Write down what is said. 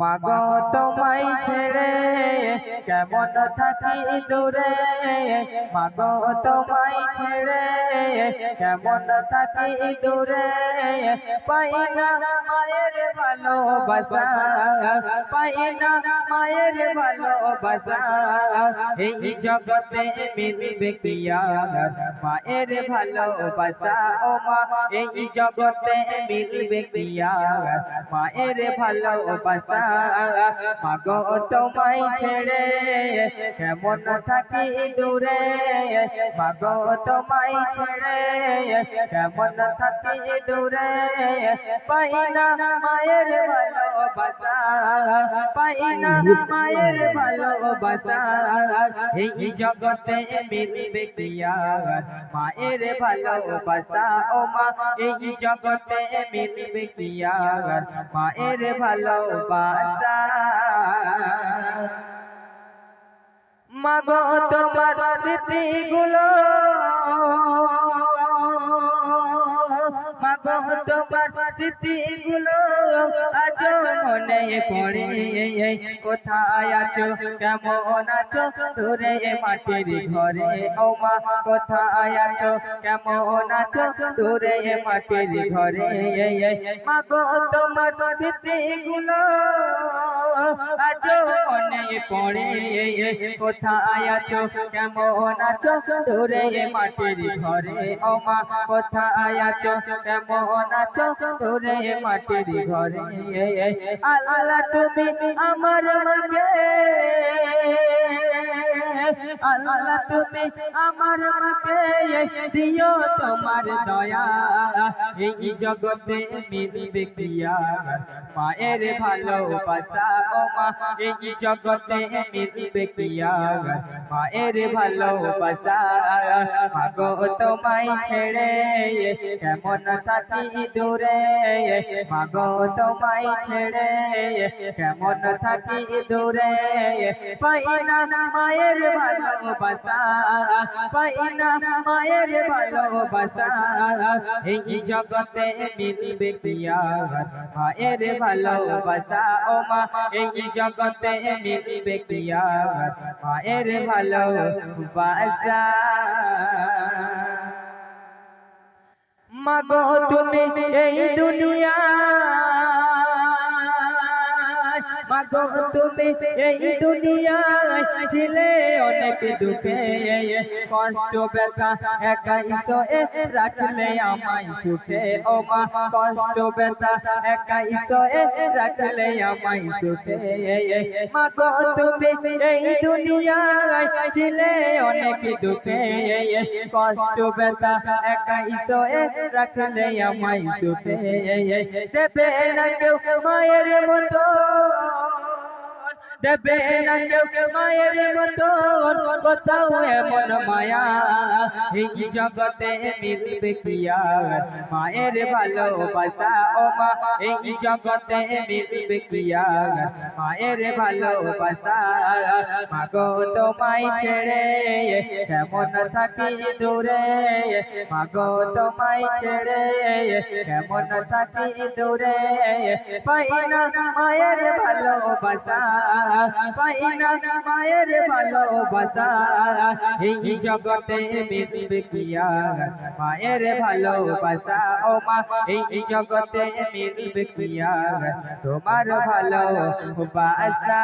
মাগো তোমায় ছেড়ে কেমন থাকি দূরে, মাগো তোমায় ছেড়ে কেমন থাকি দূরে, পাই না মায়ের ভালোবাসা, পাই না মায়ের ভালোবাসা, এই জগতে মিলবে কি আর মায়ের ভালোবাসা, ও মা এই জগতে মিলবে কি আর মায়ের ভালোবাসা। মাগো তোমায় ছেড়ে কেমন থাকি দূরে, মাগো তোমায় ছেড়ে কেমন থাকি দূরে, পাই না মায়ের ভালোবাসা, পাই না মায়ের ভালোবাসা, এই জগতে মিলবে কি আর মায়ের ভালোবাসা, ও মা এই জগতে মিলবে কি আর মায়ের ভালোবাসা। মাগো তোমার স্মৃতিগুলো, মাগো তোমার স্মৃতিগুলো আজ মনে পড়ে, কোথায় আছো কেমন আছো দূরে মাটির ঘরে, ও মা কোথায় আছো কেমন আছো দূরে মাটির ঘরে, মাগো তোমার স্মৃতিগুলো আজ মনে পড়ে, কোথায় আছো কেমন আছো দূরে মাটির ঘরে, ও মা কোথায় আছো কেমন আছো দূরে মাটির ঘরে, আল্লাহ তুমি আমার মাকে, আল্লাহ তুমি আমার মাকে দিও তোমার দয়া, এই জগতে মিলবে কি আর মায়ের ভালোবাসা, ও মা এই জগতে মিলবে কি আর মায়ের ভালোবাসা। মাগো তোমায় ছেড়ে কেমন থাকি দূরে, মাগো তোমায় ছেড়ে কেমন থাকি দূরে, পাই না মায়ের ভালোবাসা, পাই না মায়ের ভালোবাসা, এই জগতে মিলবে কি আর মায়ের ভালোবাসা, ও মা এই জগতে মিলবে কি আর মায়ের ভালোবাসা। মাগো তুমি এই দুনিয়া, মাগো তুমি এই দুনিয়ায় ছিলে অনেক দুঃখে, কষ্ট ব্যথা একাই সয়ে রাখলে আমায় সুখে, ও মা কষ্ট ব্যথা একাই সয়ে রাখলে আমায় সুখে, মাগো তুমি এই দুনিয়ায় ছিলে অনেক দুঃখে, কষ্ট ব্যথা একাই সয়ে রাখলে আমায় সুখে, দেবে না কেউ মায়ের মতো, দেবে না কেউ মায়ের মতন কোথাও এমন মায়া, এই জগতে মিলবে কি আর মায়ের ভালোবাসা, ও মা এই জগতে মিলবে কি আর মায়ের ভালোবাসা। মাগো তোমায় ছেড়ে কেমন থাকি দূরে, মাগো তোমায় ছেড়ে কেমন থাকি দূরে, পাই না মায়ের ভালোবাসা, পাই না মায়ের ভালোবাসা, এই জগতে মিলবে কি আর মায়ের ভালোবাসা, ও মা এই জগতে মিলবে কি আর তোমার ভালোবাসা।